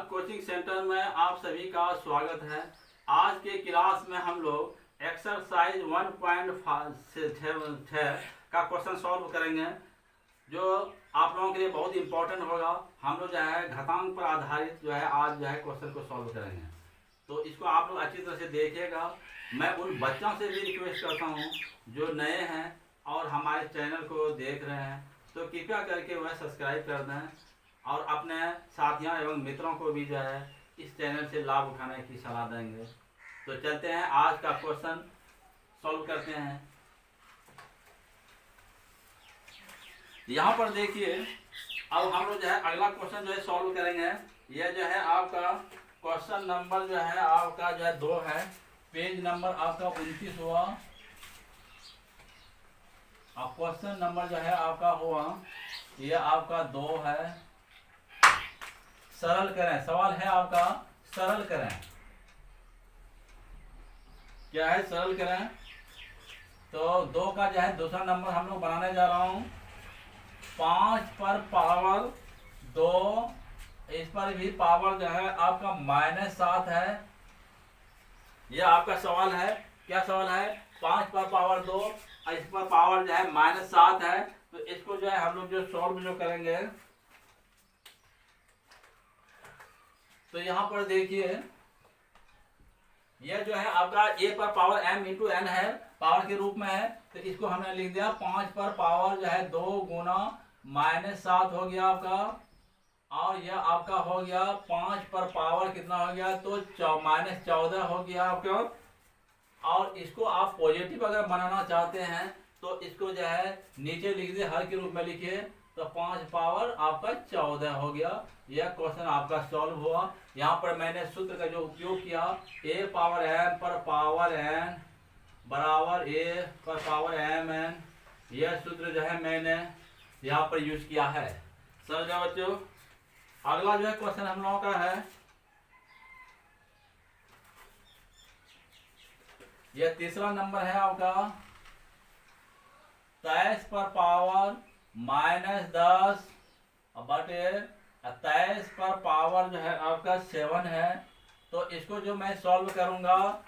हर coaching centre में आप सभी का स्वागत है। आज के क्लास में हम लोग एक्सरसाइज 1.6 का क्वेश्चन सॉल्व करेंगे, जो आप लोगों के लिए बहुत इंपॉर्टेंट होगा। हम लोग जो है घातांक पर आधारित जो है आज जो है क्वेश्चन को सॉल्व करेंगे, तो इसको आप लोग अच्छी तरह से देखिएगा। मैं उन बच्चों से भी रिक्वेस्ट करता हूँ जो नए हैं और हमारे चैनल को देख रहे हैं, तो कृपया करके वह सब्सक्राइब कर दें और अपने साथियों एवं मित्रों को भी जो है इस चैनल से लाभ उठाने की सलाह देंगे। तो चलते हैं, आज का क्वेश्चन सॉल्व करते हैं। यहाँ पर देखिए, अब हम लोग जो है अगला क्वेश्चन जो है सॉल्व करेंगे। यह जो है आपका क्वेश्चन नंबर जो है आपका जो है 2 है, पेज नंबर आपका 29 हुआ और क्वेश्चन नंबर जो है आपका हुआ यह आपका 2 है। सरल करें, सवाल है आपका सरल करें। क्या है? सरल करें। तो 2 का जो है दूसरा नंबर हम लोग बनाने जा रहा हूं। 5 पर पावर 2, इस पर भी पावर जो है आपका -7 है। यह आपका सवाल है। क्या सवाल है? 5 पर पावर 2 और इस पर पावर जो है -7 है। तो इसको जो है हम लोग जो सॉल्व जो करेंगे, तो यहां पर देखिए, यह जो है आपका a पर पावर m इंटू n है, पावर के रूप में है। तो इसको हमने लिख दिया 5 पर पावर जो है 2 गुना -7 हो गया आपका, और यह आपका हो गया 5 पर पावर कितना हो गया, तो -14 हो गया आपका। और इसको आप पॉजिटिव अगर बनाना चाहते हैं तो इसको जो है नीचे लिख दिए, हर के रूप में लिखिए, तो 5 पावर आपका 14 हो गया। यह क्वेश्चन आपका सॉल्व हुआ। यहाँ पर मैंने सूत्र का जो उपयोग किया, a पावर m पर पावर n बराबर a पर पावर m n, यह सूत्र जो है मैंने यहाँ पर यूज किया है। समझ गए बच्चों? अगला जो है क्वेश्चन हम लोगों का है, यह तीसरा नंबर है आपका। 23 पर पावर -10 बटे 23 पर पावर जो है आपका 7 है। तो इसको जो मैं सॉल्व करूंगा,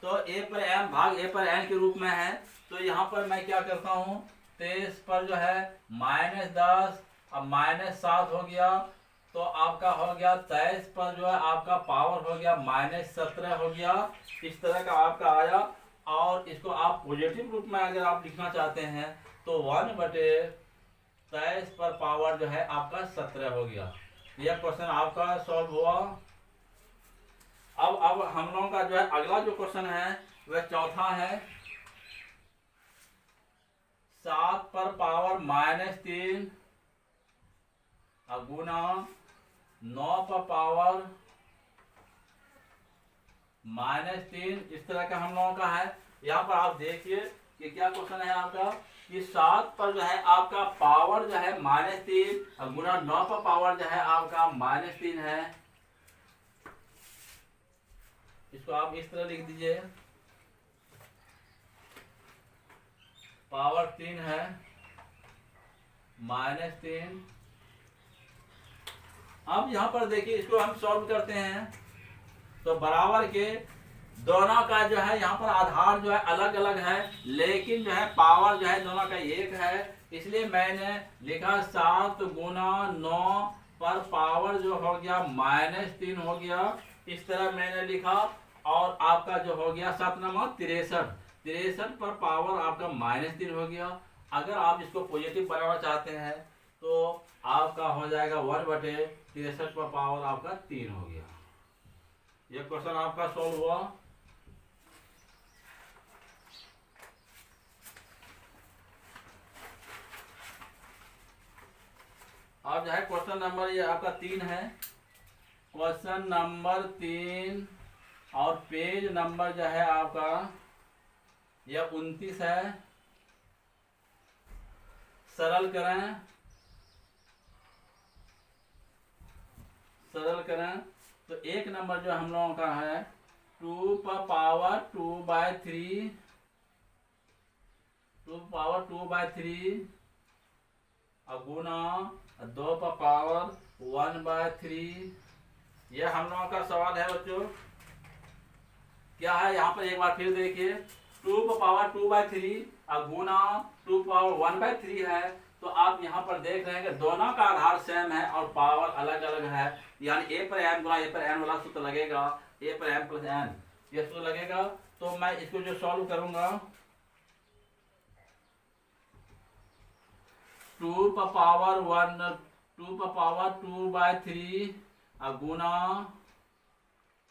तो a पर m भाग a पर n के रूप में है। तो यहाँ पर मैं क्या करता हूँ, 23 पर जो है -10 अब -7 हो गया, तो आपका हो गया 23 पर जो है आपका पावर हो गया -17 हो गया। इस तरह का आपका आया। और इसको आप पॉजिटिव रूप में अगर आप लिखना चाहते हैं तो 1 बटे 23 पर पावर जो है आपका 17 हो गया। यह क्वेश्चन आपका सॉल्व हुआ। अब हम लोगों का जो है अगला जो क्वेश्चन है वह चौथा है। 7 पर पावर -3 गुना 9 पर पावर -3, इस तरह का हम लोगों का है। यहाँ पर आप देखिए कि क्या क्वेश्चन है आपका, कि 7 पर जो है आपका पावर जो है -3 और गुना 9 पर पावर जो है आपका -3 है। इसको आप इस तरह लिख दीजिए, पावर 3 है -3। अब यहाँ पर देखिए, इसको हम सॉल्व करते हैं तो बराबर के दोनों का जो है यहाँ पर आधार जो है अलग अलग है, लेकिन जो है पावर जो है दोनों का एक है। इसलिए मैंने लिखा 7 गुना 9 पर पावर जो हो गया -3 हो गया। इस तरह मैंने लिखा। और आपका जो हो गया 7 9 63 पर पावर आपका -3 हो गया। अगर आप इसको पॉजिटिव बनाना चाहते हैं तो आपका हो जाएगा 1 बटे 63 पर पावर आपका 3 हो गया। यह क्वेश्चन आपका सॉल्व हुआ। अब जो है क्वेश्चन नंबर ये आपका 3 है। क्वेश्चन नंबर 3 और पेज नंबर जो है आपका यह 29 है। सरल करें, सरल करें। तो एक नंबर जो हम लोगों का है 2 पर पावर 2/3, 2 पावर 2/3 गुना 2 पर पावर 1/3 ये हम लोगों का सवाल है बच्चों। क्या है यहाँ पर एक बार फिर देखिए, 2 पावर 2/3 गुना 2 पावर 1/3 है। तो आप यहाँ पर देख रहे हैं कि दोनों का आधार सेम है और पावर अलग अलग है, यानी ए पर एम गुना ए पर एन वाला सूत्र लगेगा, ए पर एम प्लस एन ये सूत्र लगेगा। तो मैं इसको जो सॉल्व करूंगा, 2 पावर 2/3 गुना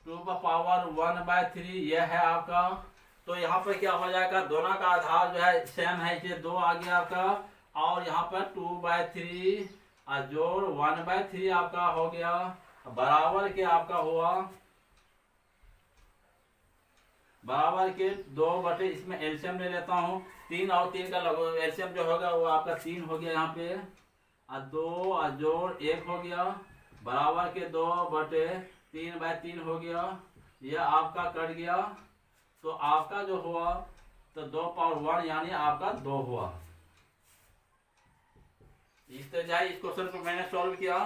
2 पावर 1/3 यह है आपका। तो यहाँ पर क्या हो जाएगा, दोनों का आधार जो है सेम है, इसलिए 2 आ गया आपका। और यहाँ पर 2/3 जोड़ 1/3 आपका हो गया, बराबर के आपका हुआ, बराबर के 2 बटे, इसमें एलसीएम ले लेता हूँ, 3 और 3 का एलसीएम जो होगा वो आपका 3 हो गया यहाँ पे, 2 जोड़ 1 हो गया, बराबर के 2 बटे 3/3 हो गया। यह आपका कट गया। तो आपका जो हुआ तो 2 पावर 1 यानी आपका 2 हुआ। इस तरह इस क्वेश्चन को मैंने सॉल्व किया।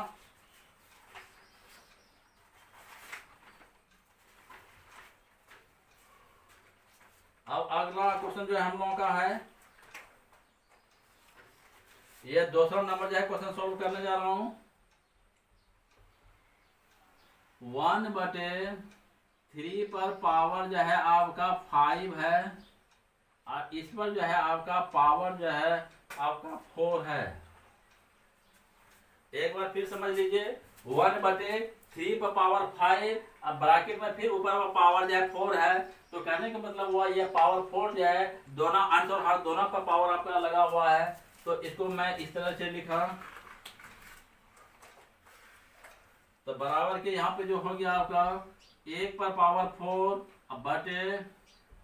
अब अगला क्वेश्चन जो है हम लोगों का है, ये दूसरा नंबर जो है क्वेश्चन सॉल्व करने जा रहा हूं। 1/3 पर पावर जो है आपका 5 है और इस पर जो है आपका पावर जो है आपका 4 है। एक बार फिर समझ लीजिए, 1/3 पर पावर 5, अब ब्रैकेट में फिर ऊपर पावर जो है 4 है। तो कहने का मतलब हुआ ये पावर 4 जो है दोनों अंश और हर दोनों पर पावर आपका लगा हुआ है। तो इसको मैं इस तरह से लिखा, तो बराबर के यहाँ पे जो हो गया आपका 1 पर पावर 4 अब बटे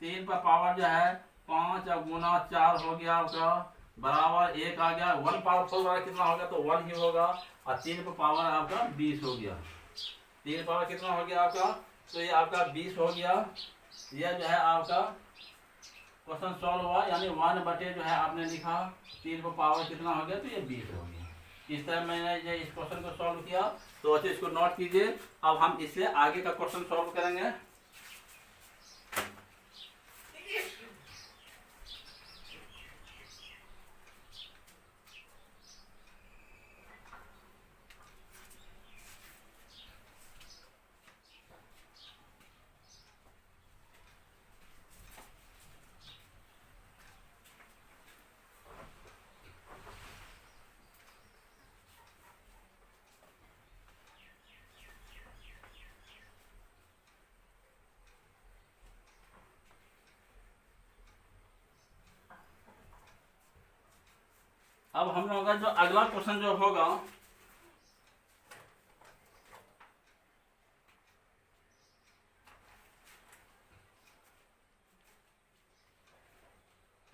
3 पर पावर जो है 5 और गुना 4 हो गया आपका, बराबर 1 आ गया। 1 पावर 4 वाला कितना होगा तो 1 ही होगा, और 3 पर पावर आपका 20 हो गया। 3 पावर कितना हो गया आपका, तो ये आपका 20 हो गया। यह जो है आपका क्वेश्चन सॉल्व हुआ, यानी 1 बटे जो है आपने लिखा 3 पर पावर कितना हो गया तो ये 20 हो गया। इस तरह मैंने ये इस क्वेश्चन को सॉल्व किया। तो अच्छे इसको नोट कीजिए। अब हम इससे आगे का क्वेश्चन सॉल्व करेंगे। अब हम लोगों का जो अगला क्वेश्चन जो होगा,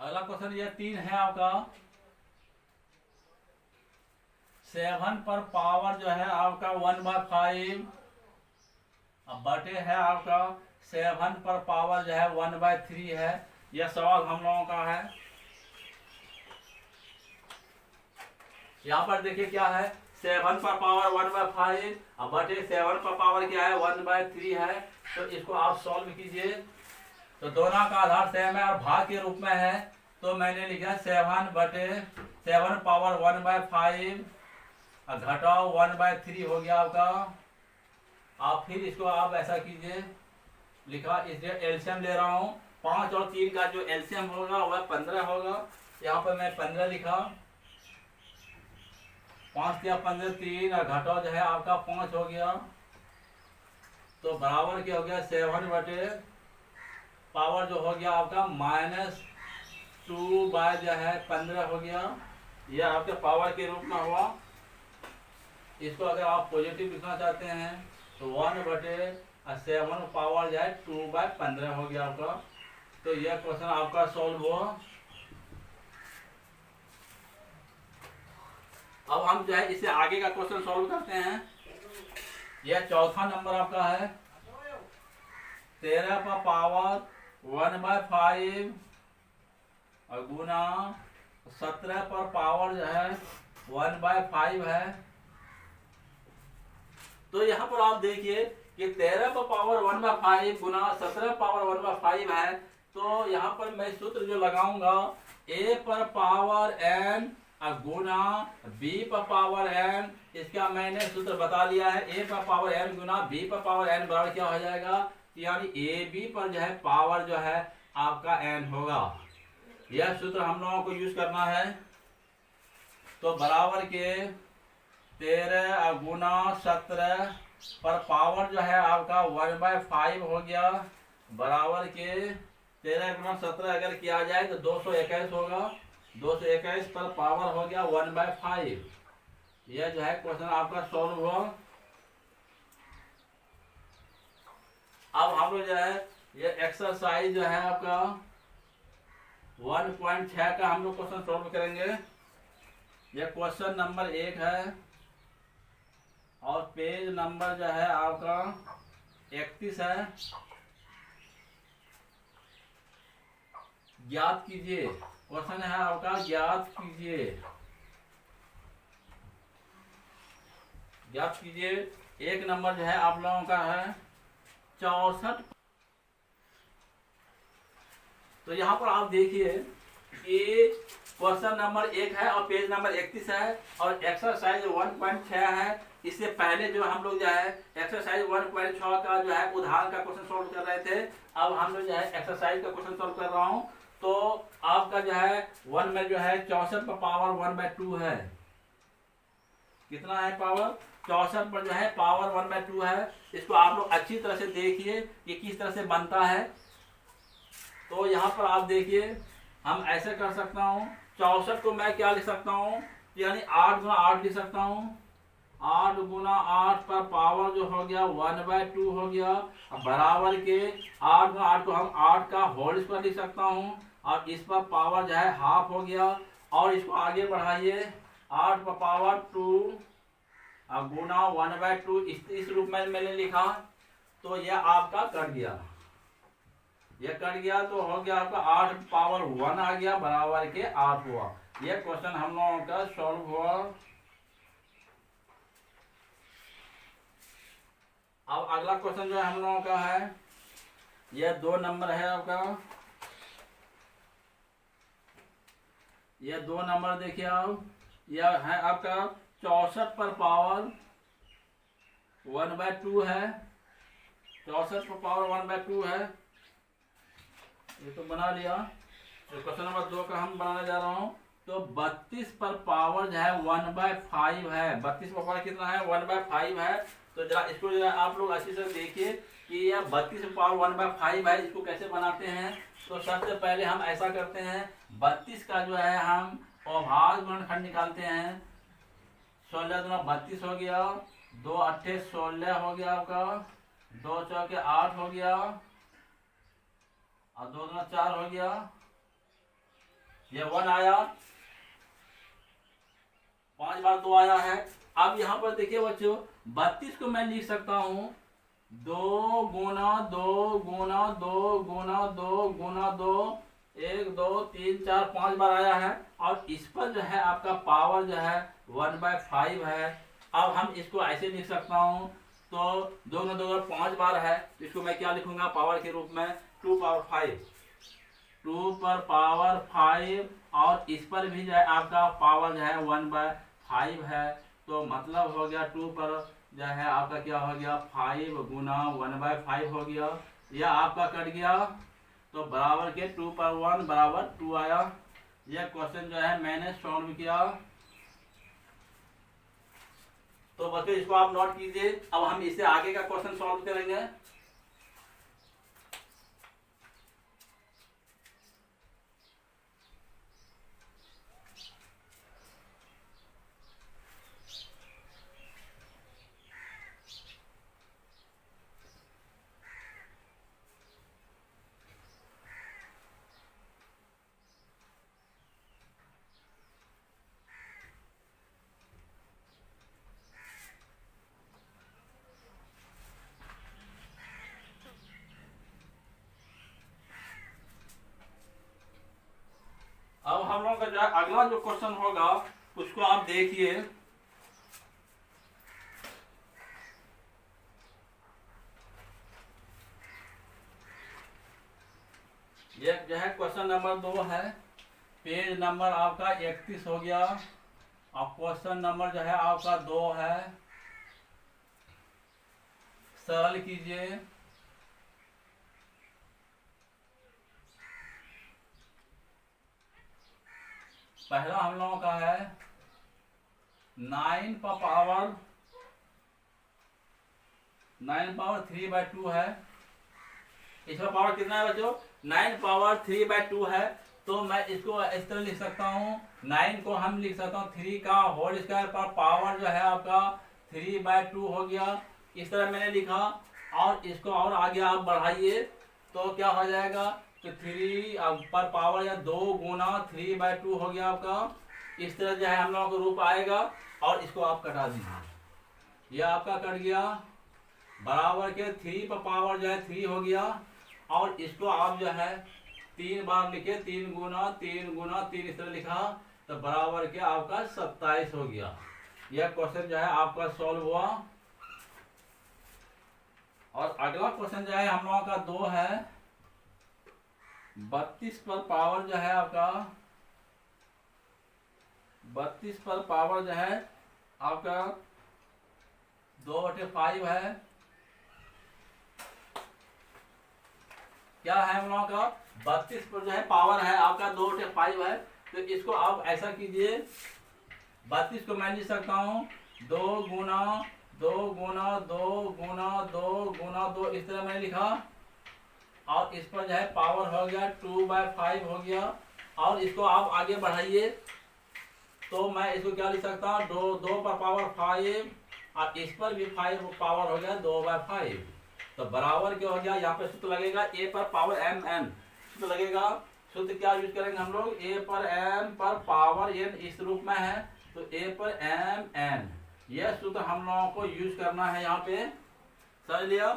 अगला क्वेश्चन ये 3 है आपका। 7 पर पावर जो है आपका 1/5 अब बटे है आपका 7 पर पावर जो है 1/3 है। यह सवाल हम लोगों का है। यहाँ पर देखिए क्या है, 7 पर पावर 1/5 अब बटे 7 पर पावर क्या है 1/3 है। तो इसको आप सॉल्व कीजिए। तो दोनों का आधार सेम है और भाग के रूप में है। तो मैंने लिखा 7 बटे 7 पावर 1/5 और घटाओ 1/3 हो गया आपका। आप फिर इसको आप ऐसा कीजिए, लिखा, इसलिए एलसीएम ले रहा हूँ। 5 और 3 का जो एलसीएम होगा वह 15 होगा। यहाँ पर मैं 15 लिखा, 5 या 15 3 और घटाओ जो है आपका 5 हो गया। तो बराबर क्या हो गया 7 बटे पावर जो हो गया आपका -2 जो है 15 हो गया। यह आपके पावर के रूप में हुआ। इसको अगर आप पॉजिटिव लिखना चाहते हैं तो 1 बटे 7 पावर जो है 2/15 हो गया आपका। तो यह क्वेश्चन आपका सॉल्व हुआ। अब हम जो है इसे आगे का क्वेश्चन सॉल्व करते हैं। यह चौथा नंबर आपका है। 13 पर पावर 1/5 और गुना 17 पर पावर जो है 1/5 है। तो यहाँ पर आप देखिए कि 13 पर पावर 1/5 गुना 17 पावर 1/5 है। तो यहाँ पर मैं सूत्र जो लगाऊंगा, a पर पावर n गुना b पर पावर n, इसका मैंने सूत्र बता लिया है। a पर पावर n गुना b पर पावर n बराबर क्या हो जाएगा, यानी ए बी पर जो है पावर जो है आपका n होगा। यह सूत्र हम लोगों को यूज करना है। तो बराबर के 13 गुना 17 पर पावर जो है आपका 1/5 हो गया, बराबर के 13 गुना 17 अगर किया जाए तो 221 होगा। 221 पर पावर हो गया 1/5। यह जो है क्वेश्चन आपका सॉल्व हुआ। अब हम लोग जो है ये एक्सरसाइज जो है आपका 1.6 का हम लोग क्वेश्चन सॉल्व करेंगे। यह क्वेश्चन नंबर 1 है और पेज नंबर जो है आपका 31 है। ज्ञात कीजिए, क्वेश्चन है आपका ज्ञात कीजिए। ज्ञात कीजिए। एक नंबर जो है आप लोगों का है 64। तो यहाँ पर आप देखिए कि क्वेश्चन नंबर 1 है और पेज नंबर 31 है और एक्सरसाइज 1.6 है। इससे पहले जो हम लोग जो है एक्सरसाइज 1.6 का जो है उदाहरण का क्वेश्चन सॉल्व कर रहे थे। अब हम लोग जो है एक्सरसाइज का क्वेश्चन सॉल्व कर रहा हूँ। तो आपका जो है 1 में जो है 64 पर पावर 1/2 है। कितना है पावर? 64 पर जो है पावर 1/2 है। इसको आप लोग अच्छी तरह से देखिए कि किस तरह से बनता है। तो यहाँ पर आप देखिए हम ऐसे कर सकता हूँ। 64 को मैं क्या लिख सकता हूँ, यानी 8 गुना 8 लिख सकता हूँ। 8 गुना 8 पर पावर जो हो गया 1/2 हो गया, बराबर के 8 गुना 8 को हम 8 का होल स्क्वायर लिख सकता हूँ और इस पर पावर जो है हाफ हो गया। और इसको आगे बढ़ाइए, 8 पर पावर 2 गुना 1/2 इस रूप में मैंने लिखा। तो यह आपका कट गया, यह कट गया तो हो गया आपका 8 पावर 1 आ गया, बराबर के 8 हुआ। यह क्वेश्चन हम लोगों का सॉल्व हुआ। अब अगला क्वेश्चन जो है हम लोगों का है, यह 2 नंबर है आपका। यह 2 नंबर देखिए आप, यह है आपका 64 पर पावर 1/2 है। 64 पर पावर 1/2 है। ये तो बना लिया। तो क्वेश्चन नंबर 2 का हम बनाने जा रहा हूँ। तो 32 पर पावर जो है 1/5 है। 32 पर पावर कितना है? 1/5 है। तो जरा इसको जो है आप लोग अच्छी से देखिए कि यह 32 पर पावर 1/5 है। इसको कैसे बनाते हैं? तो सबसे पहले हम ऐसा करते हैं, 32 का जो है हम अभाज्य गुणनखंड निकालते हैं। 16 दूना 32 हो गया, 2 अट्ठे 16 हो गया आपका, 2 चौके 8 हो गया और 2 दूना 4 हो गया। ये 1 आया, 5 बार 2 आया है। अब यहाँ पर देखिए बच्चों, 32 को मैं लिख सकता हूँ 2 गुना 2 गुना 2 गुना 2 गुना 2, 1 2 3 4 5 बार आया है। और इस पर जो है आपका पावर जो है 1/5 है। अब हम इसको ऐसे लिख सकता हूँ। तो 2 गुना 2 5 बार है, तो इसको मैं क्या लिखूंगा पावर के रूप में? 2 पावर 5। 2 पर पावर 5 और इस पर भी जो है आपका पावर जो है 1/5 है। तो मतलब हो गया 2 पर जो है आपका क्या हो गया 5 गुना 1/5 हो गया। यह आपका कट गया। तो बराबर के 2 पर 1 बराबर 2 आया। यह क्वेश्चन जो है मैंने सॉल्व किया। तो बच्चों इसको आप नोट कीजिए। अब हम इससे आगे का क्वेश्चन सॉल्व करेंगे। अब हम लोग का जो है अगला जो क्वेश्चन होगा उसको आप देखिए। क्वेश्चन नंबर 2 है, पेज नंबर आपका 31 हो गया। अब क्वेश्चन नंबर जो है आपका 2 है, सरल कीजिए। पहला हम लोगों का है 9 पर पावर 3/2 है। इसका पावर कितना है बच्चों? 9 पावर 3/2 है। तो मैं इसको इस तरह लिख सकता हूँ, 9 को हम लिख सकता हूँ 3 का होल स्क्वायर पर पावर जो है आपका 3/2 हो गया। इस तरह मैंने लिखा। और इसको और आगे आप बढ़ाइए तो क्या हो जाएगा? तो 3 पर पावर या 2 गुना 3/2 हो गया आपका। इस तरह जो है हम लोगों को रूप आएगा। और इसको आप कटा दीजिए, यह आपका कट गया। बराबर के 3 पर पावर जो है 3 हो गया। और इसको आप जो है 3 बार लिखे, 3 गुना 3 गुना 3 इस तरह लिखा, तो बराबर के आपका 27 हो गया। यह क्वेश्चन जो है आपका सॉल्व हुआ। और अगला क्वेश्चन जो है हम लोगों का 2 है, 32 पर पावर जो है आपका 32 पर पावर जो है आपका 2/5 है। क्या है हम लोगों का? 32 पर जो है पावर है आपका 2/5 है। तो इसको आप ऐसा कीजिए, 32 को मैं लिख सकता हूँ 2 गुना 2 गुना 2 गुना 2 गुना 2 इस तरह मैंने लिखा। और इस पर जो है पावर हो गया 2/5 हो गया। और इसको आप आगे बढ़ाइए तो मैं इसको क्या लिख सकता हूँ? 2 पर पावर 5 और इस पर भी 5 पावर हो गया 2/5। तो बराबर क्या हो गया? यहाँ पे सूत्र लगेगा a पर पावर m n सूत्र लगेगा। सूत्र क्या यूज करेंगे हम लोग? a पर m पर पावर n इस रूप में है, तो a पर m n यह सूत्र हम लोगों को यूज करना है यहाँ पे। समझ लिया?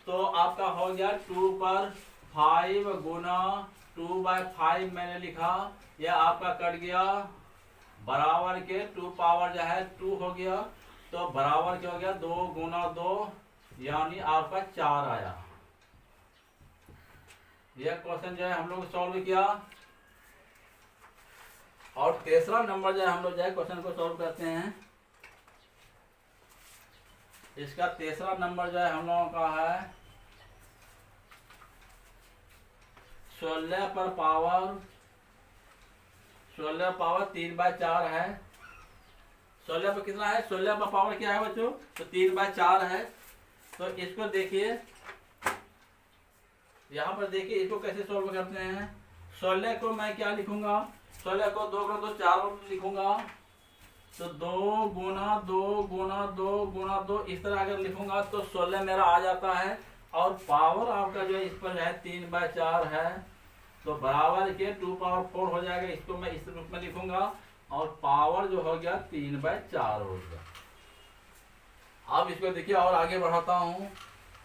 तो आपका हो गया 2 पर 5 गुना 2/5 मैंने लिखा, यह आपका कट गया। बराबर के 2 पावर जो है 2 हो गया, तो बराबर क्या हो गया? 2 गुना 2 यानी आपका 4 आया। यह क्वेश्चन जो है हम लोग सॉल्व किया। और तीसरा नंबर जो है हम लोग जो है क्वेश्चन को सॉल्व करते हैं। इसका तीसरा नंबर जो है हम लोगों का है 16 पर पावर 3/4 है। 16 पर कितना है? 16 पर पावर क्या है बच्चों? तो 3/4 है। तो इसको देखिए, यहाँ पर देखिए इसको कैसे सॉल्व करते हैं। 16 को मैं क्या लिखूंगा? 16 को 2 गुना 2 4 लिखूंगा। तो 2 गुना 2 गुना 2 गुना 2 इस तरह अगर लिखूंगा तो 16 मेरा आ जाता है। और पावर आपका जो है इस पर है 3/4 है, तो बराबर के 2 पावर 4 हो जाएगा। इसको मैं इस रूप में लिखूंगा। और पावर जो हो गया 3/4 हो गया। अब इसको देखिए और आगे बढ़ाता हूँ।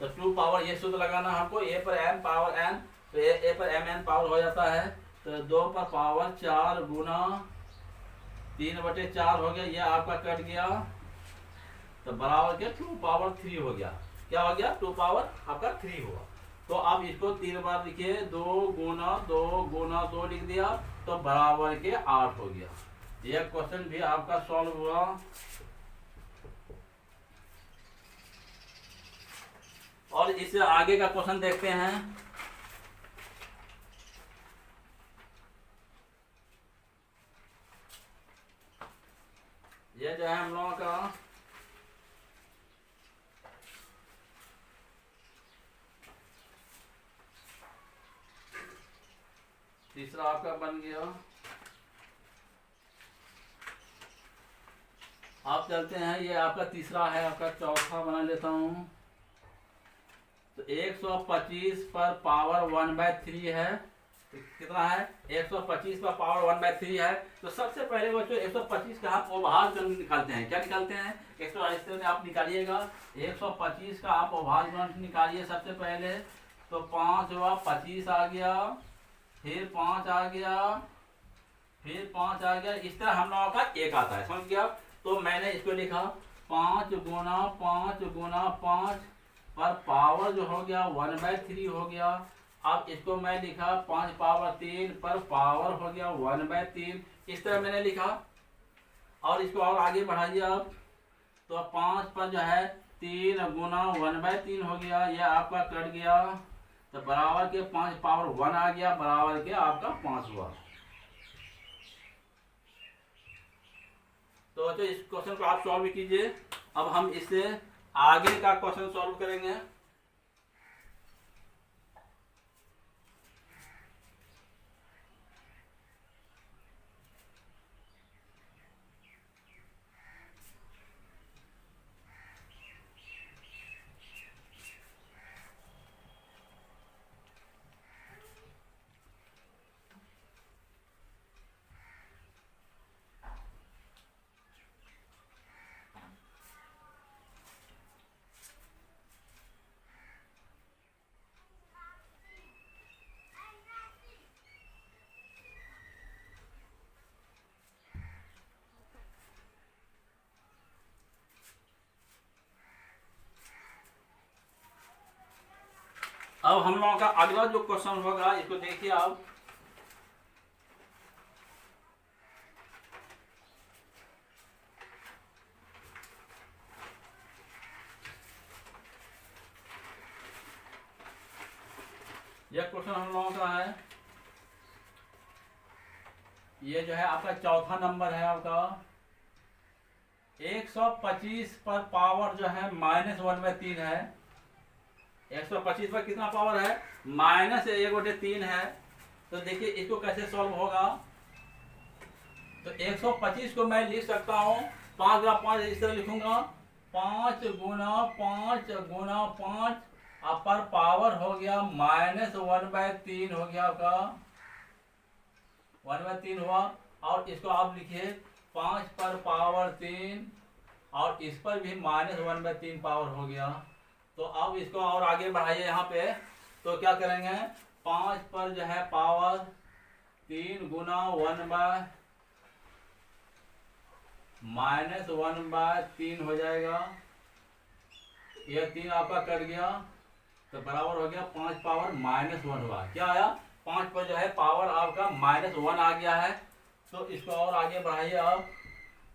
तो 2 पावर ये सूत्र लगाना हमको, a पर m पावर n, तो a पर m n पावर हो जाता है। तो 2 पर पावर 4 गुना 3/4 हो गया, ये आपका कट गया। तो बराबर के 2 पावर 3 हो गया। क्या हो गया? 2 पावर आपका 3 हुआ। तो आप इसको 3 बार लिखिए, 2 गुना 2 गुना 2 लिख दिया, तो बराबर के 8 हो गया। यह क्वेश्चन भी आपका सॉल्व हुआ। और इससे आगे का क्वेश्चन देखते हैं। यह जो है हम लोगों का तीसरा आपका बन गया। आप चलते हैं, ये आपका तीसरा है, आपका चौथा बना लेता हूं। तो 125 पर पावर 1/3 है। तो कितना है? 125 पर पावर 1/3 है। तो सबसे पहले बच्चों 125 का आप अभाज्य निकालते हैं। क्या निकालते हैं? 180 में आप निकालिएगा। 125 का आप अभाज्य निकालिए सबसे पहले। तो 5 हुआ, 25 आ गया, फिर 5 आ गया, फिर 5 आ गया। इस तरह हम लोगों का 1 आता है। समझ गया? तो मैंने इसको लिखा 5 गुना 5 गुना 5 पर पावर जो हो गया 1/3 हो गया। अब इसको मैं लिखा 5 पावर 3 पर पावर हो गया 1/3, इस तरह मैंने लिखा। और इसको और आगे बढ़ाइए अब, तो 5 पर जो है 3 गुना 1/3 हो गया, यह आपका कट गया, तो बराबर के 5 पावर 1 आ गया, बराबर के आपका 5 हुआ। तो इस क्वेश्चन को आप सॉल्व कीजिए। अब हम इससे आगे का क्वेश्चन सॉल्व करेंगे। अब हम लोगों का अगला जो क्वेश्चन होगा, इसको देखिए आप। यह क्वेश्चन हम लोगों का है, ये जो है आपका चौथा नंबर है आपका। 125 पर पावर जो है -1/3 है। 125 पर कितना पावर है? -1/3 है। तो देखिए इसको कैसे सॉल्व होगा। तो 125 को मैं लिख सकता हूँ 5 गुना 5, इस तरह लिखूंगा, 5 गुना 5 गुना 5, पर पावर हो गया -1/3 हो गया आपका, 1/3 हुआ। और इसको आप लिखिए 5 पर पावर 3, और इस पर भी -1/3 पावर हो गया। तो अब इसको और आगे बढ़ाइए यहाँ पे, तो क्या करेंगे, 5 पर जो है पावर 3 गुना 1/-1/3 हो जाएगा। यह 3 आपका कट गया, तो बराबर हो गया 5 पावर -1 हुआ। क्या आया? 5 पर जो है पावर आपका -1 आ गया है। तो इसको और आगे बढ़ाइए अब,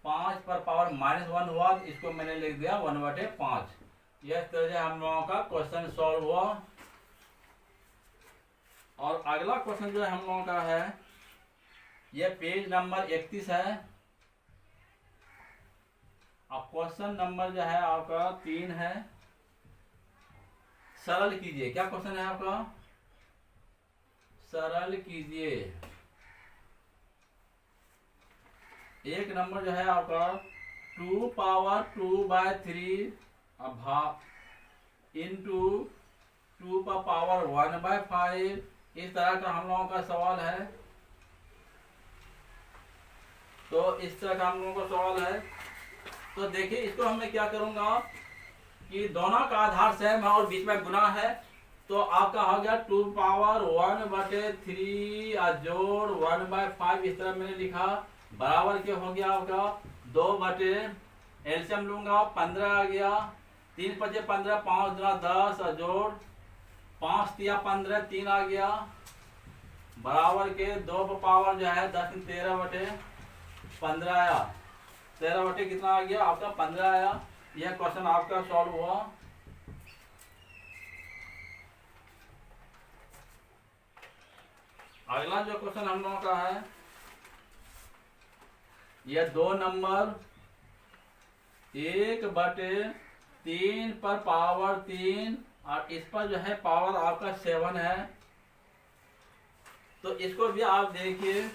5 पर पावर -1 हुआ, इसको मैंने लिख दिया 1/5। यह तरह से हम लोगों का क्वेश्चन सॉल्व हुआ। और अगला क्वेश्चन जो है हम लोगों का है, यह पेज नंबर 31 है। अब क्वेश्चन नंबर जो है आपका 3 है। सरल कीजिए। क्या क्वेश्चन है आपका? सरल कीजिए। एक नंबर जो है आपका 2 पावर 2/3 इंटू 2 पर पावर 1/5, इस तरह का हम लोगों का सवाल है। तो इस तरह का हम लोगों का सवाल है। तो देखिए इसको मैं क्या करूंगा कि दोनों का आधार सेम है और बीच में गुना है। तो आपका हो गया 2 पावर 1/3 जोड़ 1/5, इस तरह मैंने लिखा, बराबर के हो गया आपका 2 एलसीएम लूंगा 15 आ गया, 3 × 5 = 15, 5 × 10 जोड़ 5 × 15, 3 आ गया, बराबर के 2 पर पावर जो है 10 × 13/15 आया। 13 कितना आ गया आपका 15 आया। यह क्वेश्चन आपका सॉल्व हुआ। अगला जो क्वेश्चन हम लोगों का है, यह 2 नंबर 1/3 पर पावर 3, और इस पर जो है पावर आपका 7 है। तो इसको भी आप देखिए,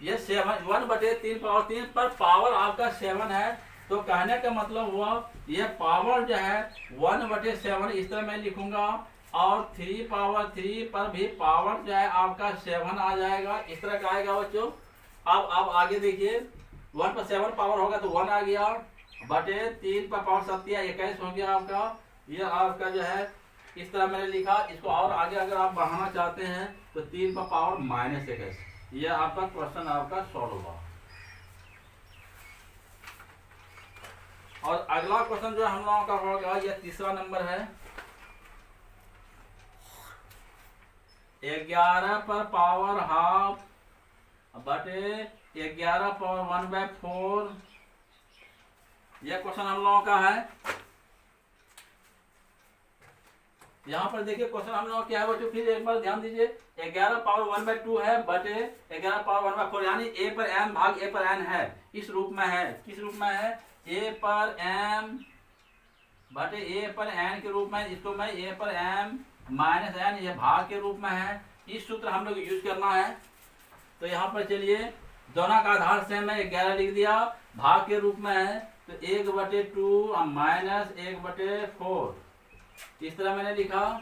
ये 1/3 पावर 3 पर पावर आपका 7 है। तो कहने का मतलब हुआ ये पावर जो है 1/7 इस तरह मैं लिखूंगा, और 3 पावर 3 पर भी पावर जो है आपका 7 आ जाएगा, इस तरह का आएगा बच्चों। अब आगे देखिए, 1 पर 7 पावर होगा तो 1 आ गया, बटे 3 पर पावर 7 21 हो गया आपका। ये आपका जो है इस तरह मैंने लिखा। इसको और आगे अगर आप बढ़ाना चाहते हैं तो 3 पर पावर -21। यह आपका क्वेश्चन आपका सॉल्व हुआ। और अगला क्वेश्चन जो हम लोगों का होगा, यह तीसरा नंबर है। 11 पर पावर हाफ बटे 11 पावर 1/4। यह क्वेश्चन हम लोगों का है। यहाँ पर देखिए क्वेश्चन हम लोग क्या है बच्चों, फिर एक बार ध्यान दीजिए। 11 पावर 1/2 है बटे 11 पावर 1/4, यानी a पर m भाग a पर n है, इस रूप में है। किस रूप में है? a पर m बटे a पर n के रूप में। इसको मैं a पर m माइनस n, ये भाग के रूप में है। इस सूत्र हम लोग यूज करना है। तो यहाँ पर चलिए, दोनों का आधार से मैं 11 लिख दिया, भाग के रूप में है तो 1/2 माइनस 1/4, इस तरह मैंने लिखा।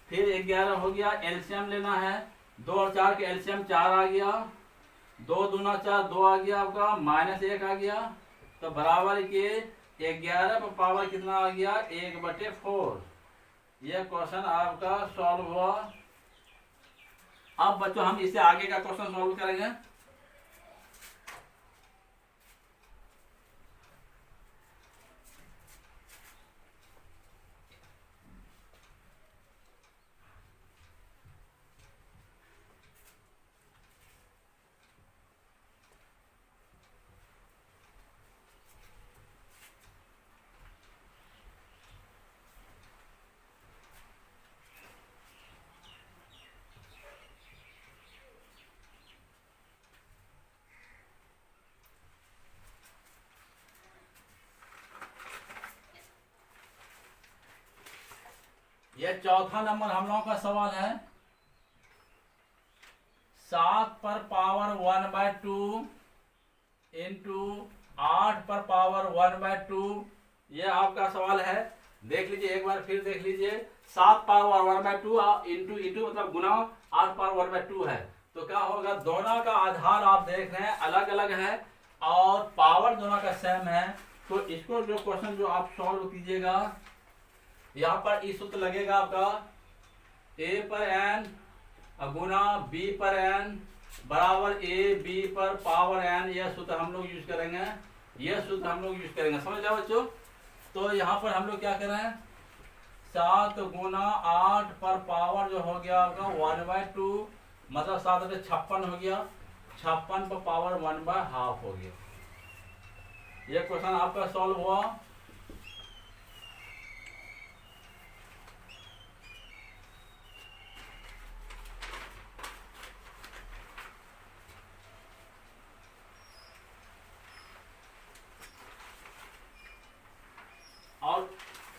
फिर 11 हो गया, एलसीएम लेना है। 2 और 4 के एलसीएम 4 आ गया, 2 दूना 4, 2 आ गया आपका, माइनस 1 आ गया। तो बराबर के 11 पर पावर कितना आ गया? 1/4। यह क्वेश्चन आपका सॉल्व हुआ। अब बच्चों हम इससे आगे का क्वेश्चन सॉल्व करेंगे। यह चौथा नंबर हम लोगों का सवाल है। 7 पर पावर 1/2 इंटू 8 पर पावर 1/2, यह आपका सवाल है। देख लीजिए, एक बार फिर देख लीजिए। 7 पावर 1/2 इंटू इंटू मतलब गुना 8 पावर 1/2 है। तो क्या होगा? दोनों का आधार आप देख रहे हैं अलग अलग है और पावर दोनों का सेम है। तो इसको जो क्वेश्चन जो आप सॉल्व कीजिएगा, यहाँ पर इस सूत्र लगेगा आपका a पर n गुना b पर n बराबर a b पर पावर n। यह सूत्र हम लोग यूज करेंगे, समझ जाओ बच्चों। तो यहाँ पर हम लोग क्या कर रहे हैं? 7 गुना 8 पर पावर जो हो गया आपका 1/2, मतलब 7 से 56 हो गया, 56 पर पावर 1/2 हो गया। यह क्वेश्चन आपका सॉल्व हुआ।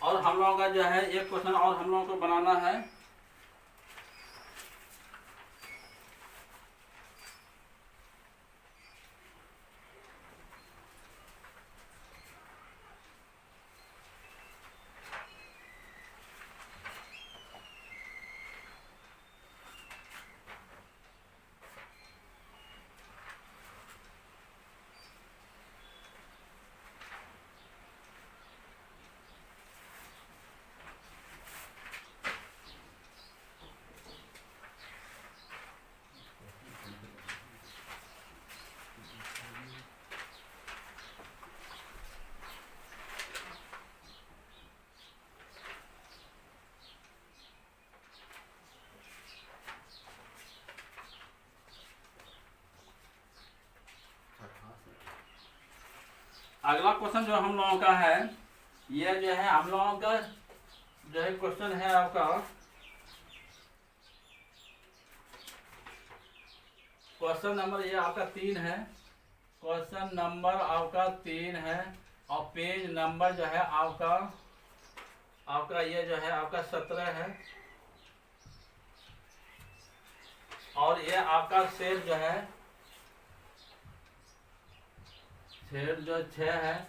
और हम लोगों का जो है एक क्वेश्चन और हम लोगों को बनाना है। अगला क्वेश्चन जो हम लोगों का है, यह जो है हम लोगों का जो है क्वेश्चन है आपका क्वेश्चन नंबर ये आपका 3 है। क्वेश्चन नंबर आपका 3 है और पेज नंबर जो है आपका ये जो है आपका 17 है। और ये आपका सेट जो है सेट जो 6 है।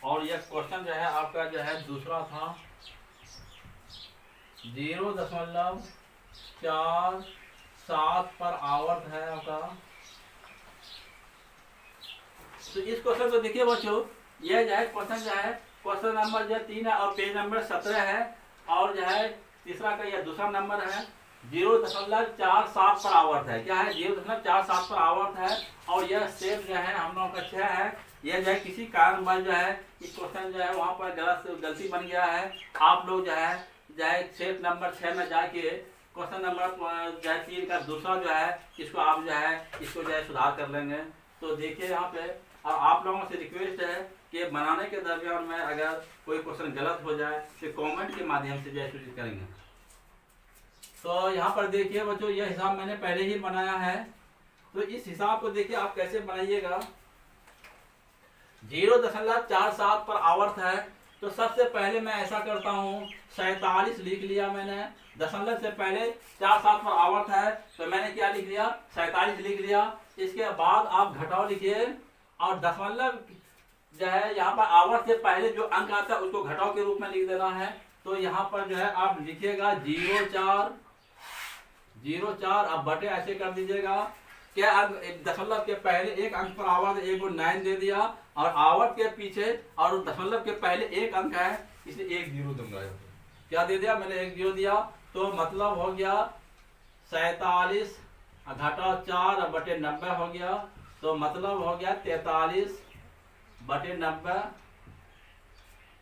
और यह क्वेश्चन जो है आपका जो है दूसरा था 0.47 पर आवर्त है आपका। तो इस क्वेश्चन को देखिए बच्चों, यह जो है क्वेश्चन जो है क्वेश्चन नंबर जो 3 है और पेज नंबर 17 है। और जो है तीसरा का यह दूसरा नंबर है 0.47 पर आवर्त है। क्या है? 0.47 पर आवर्त है। और यह सेट जो है हम लोगों का 6 है। यह जो है किसी कारणवश जो है इस क्वेश्चन जो है वहाँ पर गलती बन गया है। आप लोग जो है सेट नंबर 6 में जाके क्वेश्चन नंबर जो है 3 का दूसरा जो है इसको आप जो है इसको जो है सुधार कर लेंगे। तो देखिए यहाँ पे, और आप लोगों से रिक्वेस्ट है कि बनाने के दरमियान में अगर कोई क्वेश्चन गलत हो जाए तो कमेंट के माध्यम से जो है सूचित करेंगे। तो यहाँ पर देखिए बच्चों, यह हिसाब मैंने पहले ही बनाया है। तो इस हिसाब को देखिए आप कैसे बनाइएगा। 0.47 पर आवर्त है, तो सबसे पहले मैं ऐसा करता हूँ 47 लिख लिया मैंने। दशमलव से पहले 47 पर आवर्त है तो मैंने क्या लिख लिया, 47 लिख लिया। इसके बाद आप घटाव लिखिए, और दशमलव जो है यहाँ पर आवर्त से पहले जो अंक आता है उसको घटाव के रूप में लिख देना है। तो यहाँ पर जो है आप लिखिएगा 0.4 अब बटे ऐसे कर दीजिएगा। क्या अंक दशमलव के पहले एक अंक पर आवर्त एक को 9 दे दिया, और आवर्त के पीछे और दशमलव के पहले एक अंक है इसलिए 1 0 दूंगा। क्या दे दिया मैंने, 1 0 दिया। तो मतलब हो गया 47 घटाव 4 बटे 90 हो गया। तो मतलब हो गया 43 बटे 90।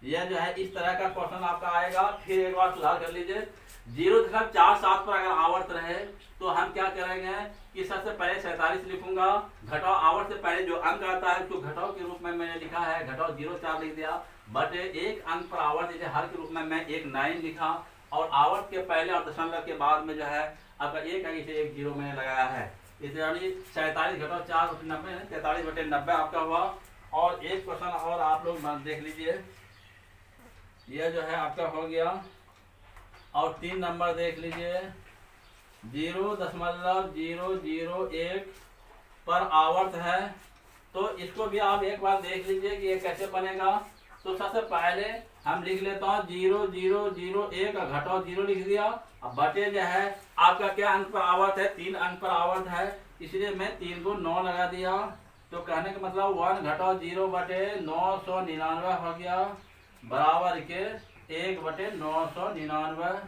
यह जो है इस तरह का क्वेश्चन आपका आएगा। फिर एक बार सुधार कर लीजिए। 0.47 पर अगर आवर्त रहे तो हम क्या करेंगे कि सबसे पहले 47 लिखूंगा, घटाव आवर्त से पहले जो अंक आता है उसको घटाव के रूप में मैंने लिखा है, घटाव 0.4 लिख दिया, बटे एक अंक पर आवर्त जैसे हर के रूप में मैं 1 9 लिखा, और आवर्त के पहले और दशमलव के बाद में जो है आपका एक अंक इसे 1 0 मैंने लगाया है। इसे यानी 47 घटाव 4 बटे 90 43 बटे 90 आपका हुआ। और एक क्वेश्चन और आप लोग देख लीजिए, यह जो है आपका हो गया। और 3 नंबर देख लीजिए, 0.001 पर आवर्त है। तो इसको भी आप एक बार देख लीजिए कि ये कैसे बनेगा। तो सबसे पहले हम लिख लेता हूँ 0.001 घटाव 0 लिख दिया। अब बटे जो है आपका क्या अंक पर आवर्त है, 3 अंक पर आवर्त है, इसलिए मैं 3 को 9 लगा दिया। तो कहने का मतलब 1 घटाव 0 बटे 999 हो गया, बराबर के 1 बटे 999।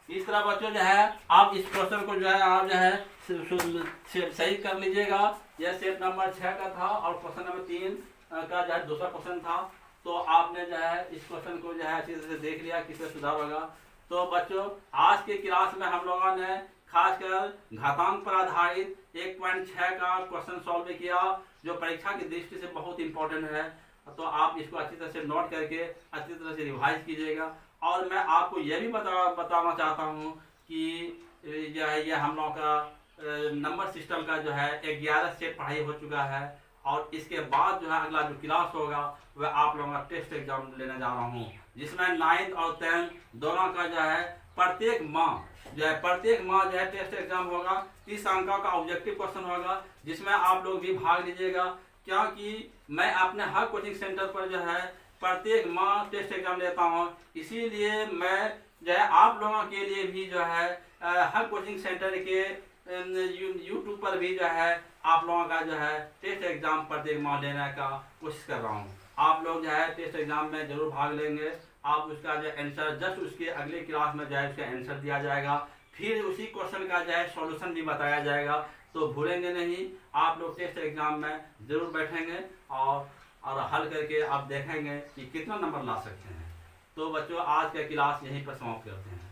इस तरह बच्चों जो है आप इस क्वेश्चन को जो है आप जो है सही कर लीजिएगा। यह सेट नंबर 6 का था और क्वेश्चन नंबर 3 का जो है दूसरा क्वेश्चन था। तो आपने जो है इस क्वेश्चन को जो है अच्छी तरह से देख लिया किसमें सुधार होगा। तो बच्चों आज के क्लास में हम लोगों ने खासकर घातांक पर आधारित 1.6 का क्वेश्चन सॉल्व किया, जो परीक्षा की दृष्टि से बहुत इंपॉर्टेंट है। तो आप इसको अच्छी तरह से नोट करके अच्छी तरह से रिवाइज कीजिएगा। और मैं आपको यह भी बताना चाहता हूँ कि जो है यह हम लोगों का नंबर सिस्टम का जो है 11 सेट पढ़ाई हो चुका है, और इसके बाद जो है अगला जो क्लास होगा वह आप लोगों का टेस्ट एग्जाम लेने जा रहा हूँ, जिसमें 9th और 10th दोनों का जो है प्रत्येक माह जो है टेस्ट एग्जाम होगा। 30 अंकों का ऑब्जेक्टिव क्वेश्चन होगा, जिसमें आप लोग भी भाग लीजिएगा, क्योंकि मैं अपने हर कोचिंग सेंटर पर जो है प्रत्येक माह टेस्ट एग्जाम लेता हूँ। इसीलिए मैं जो है आप लोगों के लिए भी जो है हर कोचिंग सेंटर के यूट्यूब पर भी जो है आप लोगों का जो है टेस्ट एग्जाम प्रत्येक माह लेने का कोशिश कर रहा हूँ। आप लोग जो है टेस्ट एग्जाम में जरूर भाग लेंगे। आप उसका जो आंसर जस्ट उसके अगले क्लास में जो है उसका आंसर दिया जाएगा, फिर उसी क्वेश्चन का जो है सॉल्यूशन भी बताया जाएगा। तो भूलेंगे नहीं, आप लोग टेस्ट एग्जाम में जरूर बैठेंगे और हल करके आप देखेंगे कि कितना नंबर ला सकते हैं। तो बच्चों आज का क्लास यहीं पर समाप्त करते हैं।